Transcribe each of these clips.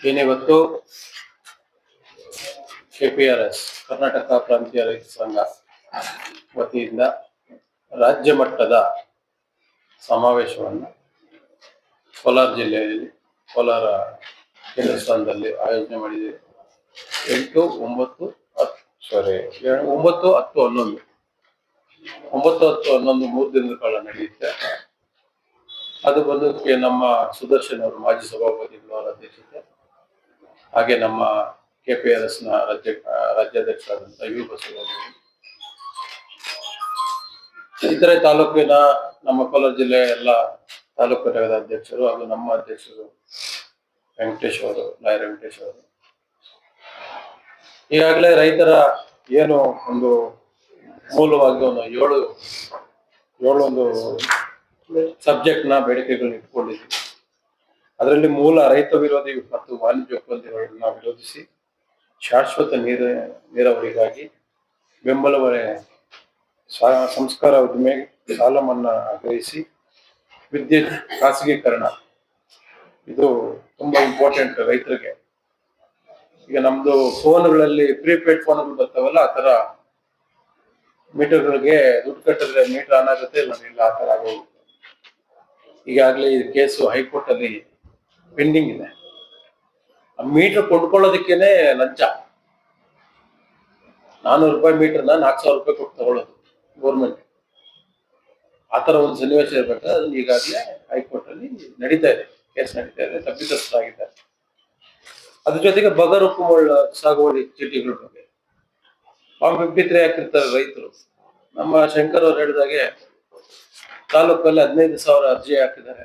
ಏನಿವತ್ತು KPRS ಕರ್ನಾಟಕ ಪ್ರಾಂತೀಯ ರೈತ ಸಂಘ ವತಿಯಿಂದ ರಾಜ್ಯ ಮಟ್ಟದ ಸಮಾವೇಶವನ್ನು ಕೋಲಾರ ಜಿಲ್ಲೆಯಲ್ಲಿ ಕೋಲಾರ ಕೇಂದ್ರ ಸ್ಥಾನದಲ್ಲಿ ಆಯೋಜನೆ ಮಾಡಿದೆ. 8, 9, 10, 11 3 ದಿನದ ಕಾಲ ನಡೆಯುತ್ತೆ. ಅದು ಬಂದು ನಮ್ಮ ಸುದರ್ಶನ್ ಅವರು ಮಾಜಿ ಸಭಾಪತಿಗಳು ಅವರ ಅಧ್ಯಕ್ಷತೆ, ಹಾಗೆ ನಮ್ಮ KPRS ನ ರಾಜ್ಯಾಧ್ಯಕ್ಷರಾದಂತಹ ಯು ಬಸವರಾಜ್, ಇತರೆ ತಾಲೂಕಿನ ನಮ್ಮ ಕೋಲಾರ ಜಿಲ್ಲೆಯ ಎಲ್ಲ ತಾಲೂಕು ಘಟಕದ ಅಧ್ಯಕ್ಷರು ಹಾಗೂ ನಮ್ಮ ಅಧ್ಯಕ್ಷರು ವೆಂಕಟೇಶ್ ಅವರು, ಲಾಯರ್ ವೆಂಕಟೇಶ್ ಅವರು, ಈಗಾಗಲೇ ರೈತರ ಏನು ಒಂದು ಮೂಲವಾಗಿ ಒಂದು ಸಬ್ಜೆಕ್ಟ್ ನ ಬೇಡಿಕೆಗಳನ್ನ ಇಟ್ಕೊಂಡಿದ್ದೀವಿ. ಅದರಲ್ಲಿ ಮೂಲ ರೈತ ವಿರೋಧಿ ಮತ್ತು ವಾಣಿಜ್ಯ ಒಪ್ಪಂದಗಳನ್ನ ವಿರೋಧಿಸಿ ಶಾಶ್ವತ ನೀರಾವರಿಗಾಗಿ ಬೆಂಬಲ ಬೆಲೆ ಸಂಸ್ಕಾರ ಉದ್ದಿಮೆ ಸಾಲ ಮನ್ನಾ ಆಗ್ರಹಿಸಿ ವಿದ್ಯುತ್ ಖಾಸಗೀಕರಣ ಇದು ತುಂಬಾ ಇಂಪಾರ್ಟೆಂಟ್ ರೈತರಿಗೆ. ಈಗ ನಮ್ದು ಫೋನ್ಗಳಲ್ಲಿ ಪ್ರೀಪೇಡ್ ಫೋನ್ಗಳು ಬರ್ತಾವಲ್ಲ, ಆ ತರ ಮೀಟರ್ಗಳಿಗೆ ದುಡ್ಡು ಕಟ್ಟಿದ್ರೆ ಮೀಟರ್ ಆನ್ ಆಗುತ್ತೆ, ಇಲ್ಲ ಆ ತರ ಆಗೋಗುತ್ತೆ. ಈಗಾಗಲೇ ಈ ಕೇಸು ಹೈಕೋರ್ಟ್ ಅಲ್ಲಿ ಪೆಂಡಿಂಗ್ ಇದೆ. ಆ ಮೀಟರ್ ಕೊಂಡ್ಕೊಳ್ಳೋದಕ್ಕೇನೆ ಲಂಚ, 400 ರೂಪಾಯಿ ಮೀಟರ್ನ 4,000 ರೂಪಾಯಿ ಕೊಟ್ಟು ತಗೊಳ್ಳೋದು ಗೌರ್ಮೆಂಟ್. ಆತರ ಒಂದು ಸನ್ನಿವೇಶ ಇರ್ಬೇಕಾದ್ರೆ ಅದನ್ನ ಈಗಾಗಲೇ ಹೈಕೋರ್ಟ್ ಅಲ್ಲಿ ನಡೀತಾ ಇದೆ, ಕೇಸ್ ನಡೀತಾ ಇದೆ, ತಪ್ಪಿತಸ್ಥರಾಗಿದ್ದಾರೆ. ಅದ್ರ ಜೊತೆಗೆ ಬಗರ್ ಹುಕುಮುಳ್ಳ ಸಾಗುವಳಿ ಚೀಟಿಗಳ ಬಗ್ಗೆ ಫಾರ್ಮ್ 53 ಹಾಕಿರ್ತಾರೆ ರೈತರು. ನಮ್ಮ ಶಂಕರ್ ಅವ್ರು ಹೇಳಿದಾಗೆ ತಾಲೂಕಲ್ಲಿ 15,000 ಅರ್ಜಿ ಹಾಕಿದ್ದಾರೆ.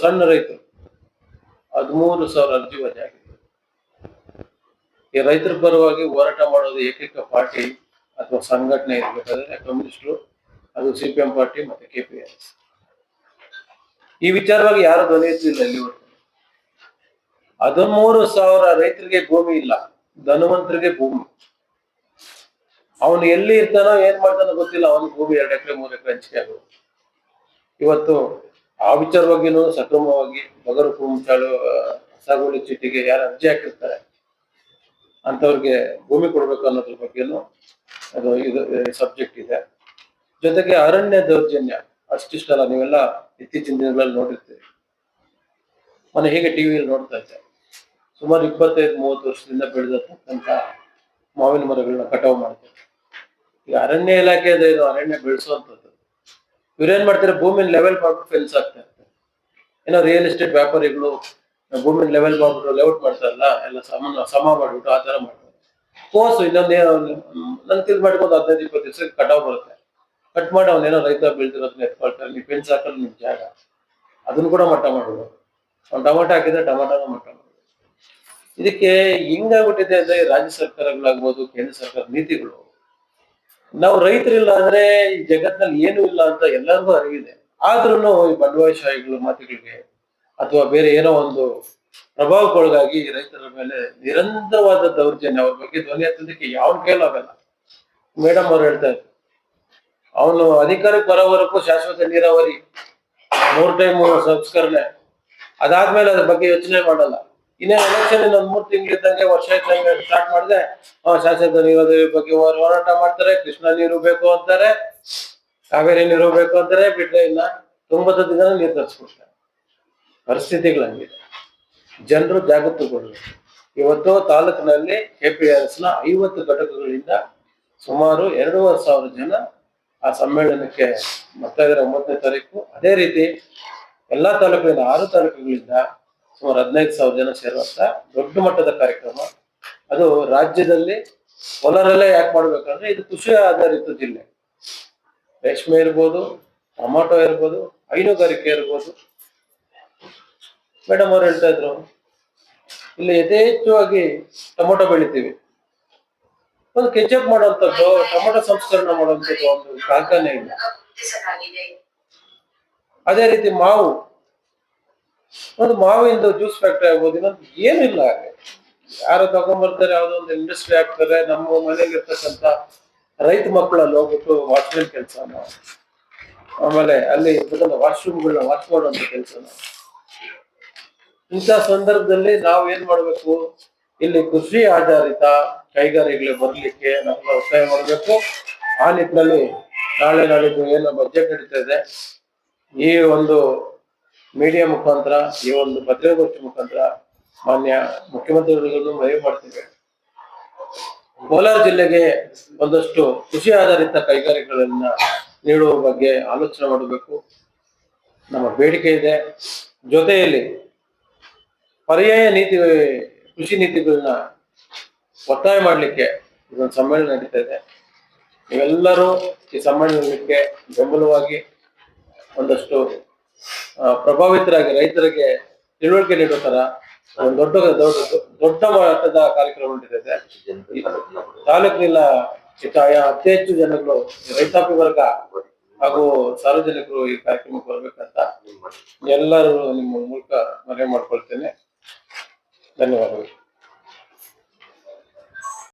ಸಣ್ಣ ರೈತರು 13,000 ಅರ್ಜಿ ವಜೆ ಆಗಿದೆ. ಈ ರೈತರ ಪರವಾಗಿ ಹೋರಾಟ ಮಾಡೋದು ಏಕೈಕ ಪಾರ್ಟಿ ಅಥವಾ ಸಂಘಟನೆ ಇರ್ಬೇಕಾದ್ರೆ ಕಮ್ಯುನಿಸ್ಟರು, ಅದು CPM ಪಾರ್ಟಿ ಮತ್ತೆ KPRS. ಈ ವಿಚಾರವಾಗಿ ಯಾರು ಧ್ವನಿ ಎತ್ತಿಲ್ಲ ಇಲ್ಲಿವರೆಗೂ. 13,000 ರೈತರಿಗೆ ಭೂಮಿ ಇಲ್ಲ, ಧನವಂತರಿಗೆ ಭೂಮಿ. ಅವನು ಎಲ್ಲಿ ಇರ್ತಾನೋ ಏನ್ ಮಾಡ್ತಾನೋ ಗೊತ್ತಿಲ್ಲ, ಅವನಿಗೆ ಭೂಮಿ 2 ಎಕರೆ 3 ಎಕರೆ ಹಂಚಿಕೆ ಆಗೋದು. ಇವತ್ತು ಆ ವಿಚಾರವಾಗಿನೂ ಸಕ್ರಮವಾಗಿ ಬಗರ್ ಹುಕುಂ ಸಾಗುವಳಿ ಚೀಟಿಗೆ ಯಾರು ಅರ್ಜಿ ಹಾಕಿರ್ತಾರೆ ಅಂತವ್ರಿಗೆ ಭೂಮಿ ಕೊಡ್ಬೇಕು ಅನ್ನೋದ್ರ ಬಗ್ಗೆನೂ ಅದು ಇದು ಸಬ್ಜೆಕ್ಟ್ ಇದೆ. ಜೊತೆಗೆ ಅರಣ್ಯ ದೌರ್ಜನ್ಯ ಅಷ್ಟಿಷ್ಟಲ್ಲ, ನೀವೆಲ್ಲ ಇತ್ತೀಚಿನ ದಿನಗಳಲ್ಲಿ ನೋಡಿರ್ತೀರಿ. ಮೊನ್ನೆ ಹೀಗೆ ಟಿವಿಯಲ್ಲಿ ನೋಡ್ತಾ ಇದ್ದೆ, ಸುಮಾರು 25-30 ವರ್ಷದಿಂದ ಬೆಳೆದತಕ್ಕಂಥ ಮಾವಿನ ಮರಗಳನ್ನ ಕಟಾವು ಮಾಡ್ತಾರೆ. ಈಗ ಅರಣ್ಯ ಇಲಾಖೆ ಅರಣ್ಯ ಬೆಳೆಸುವಂಥದ್ದು. ಇವ್ರೇನ್ ಮಾಡ್ತಾರೆ, ಭೂಮಿನ ಲೆವೆಲ್ ಮಾಡ್ಬಿಟ್ಟು ಫೆನ್ಸ್ ಆಗ್ತಾ ಇರ್ತಾರೆ. ಏನೋ ರಿಯಲ್ ಎಸ್ಟೇಟ್ ವ್ಯಾಪಾರಿಗಳು ಭೂಮಿನ ಲೆವೆಲ್ ಮಾಡ್ಬಿಟ್ಟು ಲೇಔಟ್ ಮಾಡ್ತಾರಲ್ಲ, ಎಲ್ಲ ಸಮ ಮಾಡ್ಬಿಟ್ಟು ಆ ತರ ಮಾಡ್ತಾರೆ. ಕೋಸು ಇನ್ನೊಂದೇನೋ ನನ್ ತಿಳ್ ಮಾಡ್ಕೊಂಡು 15-20 ದಿವಸಕ್ಕೆ ಕಟಾವ್ ಬರುತ್ತೆ. ಕಟ್ ಮಾಡಿ ಅವನೇನೋ ರೈತ ಬೆಳೆದಿರೋದನ್ನ ಎತ್ಕೊಳ್ತಾರೆ. ನೀವು ಫೆನ್ಸ್ ಹಾಕಲು ನಿಮ್ ಜಾಗ, ಅದನ್ನು ಕೂಡ ಮಟ್ಟ ಮಾಡ್ಬೋದು. ಅವ್ನು ಟೊಮಾಟೊ ಹಾಕಿದ್ರೆ ಟೊಮಾಟೋನ ಮಟ್ಟ ಮಾಡ್ಬೋದು. ಇದಕ್ಕೆ ಹಿಂಗಾಗ್ಬಿಟ್ಟಿದೆ ಅಂದ್ರೆ ರಾಜ್ಯ ಸರ್ಕಾರಗಳಾಗ್ಬೋದು, ಕೇಂದ್ರ ಸರ್ಕಾರ ನೀತಿಗಳು. ನಾವು ರೈತರಿಲ್ಲ ಅಂದ್ರೆ ಈ ಜಗತ್ನಲ್ಲಿ ಏನು ಇಲ್ಲ ಅಂತ ಎಲ್ಲರಿಗೂ ಅರಿವಿದೆ. ಆದ್ರೂ ಈ ಬಂಡವಾಳಶಾಹಿಗಳು ಮಾತುಗಳಿಗೆ ಅಥವಾ ಬೇರೆ ಏನೋ ಒಂದು ಪ್ರಭಾವಕ್ಕೊಳಗಾಗಿ ರೈತರ ಮೇಲೆ ನಿರಂತರವಾದ ದೌರ್ಜನ್ಯ, ಅವ್ರ ಬಗ್ಗೆ ಧ್ವನಿ ಎತ್ತೋದಕ್ಕೆ ಯಾವ ಕೈಲೂ ಆಗಲ್ಲ. ಮೇಡಮ್ ಅವ್ರು ಹೇಳ್ತಾ ಇದ್ರು, ಅವನು ಅಧಿಕಾರಕ್ಕೆ ಬರೋವರೆಗೂ ಶಾಶ್ವತ ನೀರಾವರಿ 3 ಟೈಮ್ ಸಂಸ್ಕರಣೆ, ಅದಾದ್ಮೇಲೆ ಅದ್ರ ಬಗ್ಗೆ ಯೋಚನೆ ಮಾಡಲ್ಲ. ಇನ್ನೇನು ಎಲೆಕ್ಷನ್ ಇನ್ನೊಂದು 3 ತಿಂಗಳಿದ್ದಂಗೆ ವರ್ಷ ಇದ್ದಂಗೆ ಸ್ಟಾರ್ಟ್ ಮಾಡಿದ್ರೆ ಶಾಶ್ವತ ನೀರಾವರಿ ಬಗ್ಗೆ ಹೋರಾಟ ಮಾಡ್ತಾರೆ. ಕೃಷ್ಣ ನೀರು ಬೇಕು ಅಂತಾರೆ, ಕಾವೇರಿ ನೀರು ಬೇಕು ಅಂತಾರೆ, ಬಿಟ್ರೆ ಇನ್ನ ತುಂಗಭದ್ರಾ ದಿನ ನೀರು ತರಿಸ್ಬಿಡ್ತಾರೆ. ಪರಿಸ್ಥಿತಿಗಳಂಗಿದೆ, ಜನರು ಜಾಗೃತಗೊಳ್ಬೇಕು. ಇವತ್ತು ತಾಲೂಕಿನಲ್ಲಿ KPRS ನ 50 ಘಟಕಗಳಿಂದ ಸುಮಾರು 2,500 ಜನ ಆ ಸಮ್ಮೇಳನಕ್ಕೆ ಬರ್ತಾ ಇದ್ದಾರೆ 9ನೇ ತಾರೀಕು. ಅದೇ ರೀತಿ ಎಲ್ಲಾ ತಾಲೂಕಿನ 6 ತಾಲೂಕುಗಳಿಂದ ಸುಮಾರು 15,000 ಜನ ಸೇರುವಂತ ದೊಡ್ಡ ಮಟ್ಟದ ಕಾರ್ಯಕ್ರಮ. ಅದು ರಾಜ್ಯದಲ್ಲಿ ಕೋಲಾರಲ್ಲೇ ಯಾಕೆ ಮಾಡ್ಬೇಕಂದ್ರೆ ಇದು ಕೃಷಿ ಆಧಾರಿತ ಜಿಲ್ಲೆ. ರೇಷ್ಮೆ ಇರ್ಬೋದು, ಟೊಮಾಟೊ ಇರ್ಬೋದು, ಹೈನುಗಾರಿಕೆ ಇರ್ಬೋದು. ಮೇಡಮ್ ಅವ್ರು ಹೇಳ್ತಾ ಇದ್ರು, ಇಲ್ಲಿ ಯಥೇಚ್ಛವಾಗಿ ಟೊಮೊಟೊ ಬೆಳಿತೀವಿ. ಒಂದು ಕೆಚಪ್ ಮಾಡುವಂಥದ್ದು, ಟೊಮೊಟೊ ಸಂಸ್ಕರಣೆ ಮಾಡುವಂಥದ್ದು ಒಂದು ಕಾರ್ಖಾನೆ ಇಲ್ಲ. ಅದೇ ರೀತಿ ಒಂದು ಮಾವಿಂದ ಜ್ಯೂಸ್ ಫ್ಯಾಕ್ಟ್ರಿ ಆಗ್ಬೋದು, ಇನ್ನೊಂದು ಏನಿಲ್ಲ. ಯಾರು ತಗೊಂಡ್ಬರ್ತಾರೆ, ಯಾವ್ದೋ ಒಂದು ಇಂಡಸ್ಟ್ರಿ ಹಾಕ್ತಾರೆ. ನಮ್ಮ ಮನೆಗೆ ಇರ್ತಕ್ಕಂಥ ರೈತ ಮಕ್ಕಳಲ್ಲಿ ಹೋಗ್ಬಿಟ್ಟು ವಾಚ್ಮೆನ್ ಕೆಲಸನ, ಆಮೇಲೆ ಅಲ್ಲಿ ಇರ್ತಕ್ಕಂಥ ವಾಶ್ರೂಮ್ಗಳನ್ನ ವಾಶ್ ಮಾಡುವಂತ ಕೆಲಸನ, ಇಂಥ ಸಂದರ್ಭದಲ್ಲಿ ನಾವು ಏನ್ ಮಾಡ್ಬೇಕು, ಇಲ್ಲಿ ಕೃಷಿ ಆಧಾರಿತ ಕೈಗಾರಿಕೆಗಳು ಬರ್ಲಿಕ್ಕೆ ನಾವು ಒತ್ತಾಯ ಮಾಡಬೇಕು. ಆ ನಿಟ್ಟಿನಲ್ಲಿ ನಾಳೆ ನಾಳಿದ್ದು ಏನು ಬಜೆಟ್ ನಡೀತಾ ಇದೆ, ಈ ಒಂದು ಮೀಡಿಯಾ ಮುಖಾಂತರ, ಈ ಒಂದು ಪತ್ರಿಕಾಗೋಷ್ಠಿ ಮುಖಾಂತರ ಮಾನ್ಯ ಮುಖ್ಯಮಂತ್ರಿಗಳಿಗೂ ಮನವಿ ಮಾಡ್ತೇವೆ. ಕೋಲಾರ ಜಿಲ್ಲೆಗೆ ಒಂದಷ್ಟು ಕೃಷಿ ಆಧಾರಿತ ಕೈಗಾರಿಕೆಗಳನ್ನ ನೀಡುವ ಬಗ್ಗೆ ಆಲೋಚನೆ ಮಾಡಬೇಕು. ನಮ್ಮ ಬೇಡಿಕೆ ಇದೆ. ಜೊತೆಯಲ್ಲಿ ಪರ್ಯಾಯ ನೀತಿ, ಕೃಷಿ ನೀತಿಗಳನ್ನ ಒತ್ತಾಯ ಮಾಡಲಿಕ್ಕೆ ಇದೊಂದು ಸಮ್ಮೇಳನ ನಡೀತಾ ಇದೆ. ನೀವೆಲ್ಲರೂ ಈ ಸಮ್ಮೇಳನಕ್ಕೆ ಬೆಂಬಲವಾಗಿ ಒಂದಷ್ಟು ಪ್ರಭಾವಿತರಾಗಿ ರೈತರಿಗೆ ತಿಳುವಳಿಕೆ ನೀಡೋ ತರ ಒಂದು ದೊಡ್ಡ ಮಟ್ಟದ ಕಾರ್ಯಕ್ರಮ ನಡೀತಾ ಇದೆ. ತಾಲೂಕಿನ ಅತಿ ಹೆಚ್ಚು ಜನಗಳು, ರೈತಾಪಿ ವರ್ಗ ಹಾಗೂ ಸಾರ್ವಜನಿಕರು ಈ ಕಾರ್ಯಕ್ರಮಕ್ಕೆ ಬರ್ಬೇಕಂತ ಎಲ್ಲರೂ ನಿಮ್ಮ ಮೂಲಕ ಮನವಿ ಮಾಡ್ಕೊಳ್ತೇನೆ. ಧನ್ಯವಾದಗಳು.